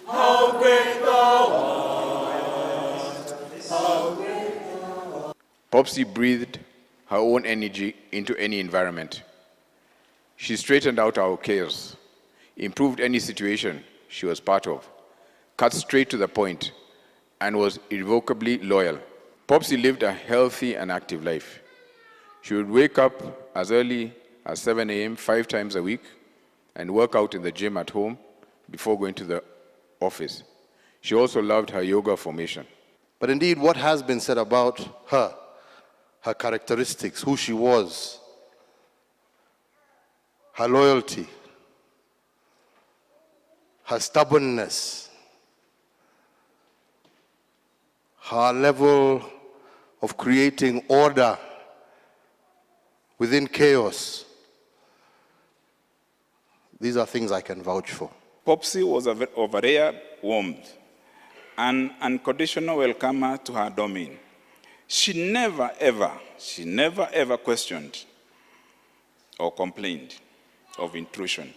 How great thou art! How great thou art! Popsy breathed her own energy into any environment. She straightened out our chaos, improved any situation she was part of, cut straight to the point, and was irrevocably loyal. Popsy lived a healthy and active life. She would wake up as early as 7 a.m. 5 times a week and work out in the gym at home before going to the office. She also loved her yoga formation. But indeed, what has been said about her, her characteristics, who she was, her loyalty, her stubbornness, her level of creating order within chaos, these are things I can vouch for. Popsy was of a rare warmth, an unconditional welcomer to her domain. She never ever questioned or complained of intrusion.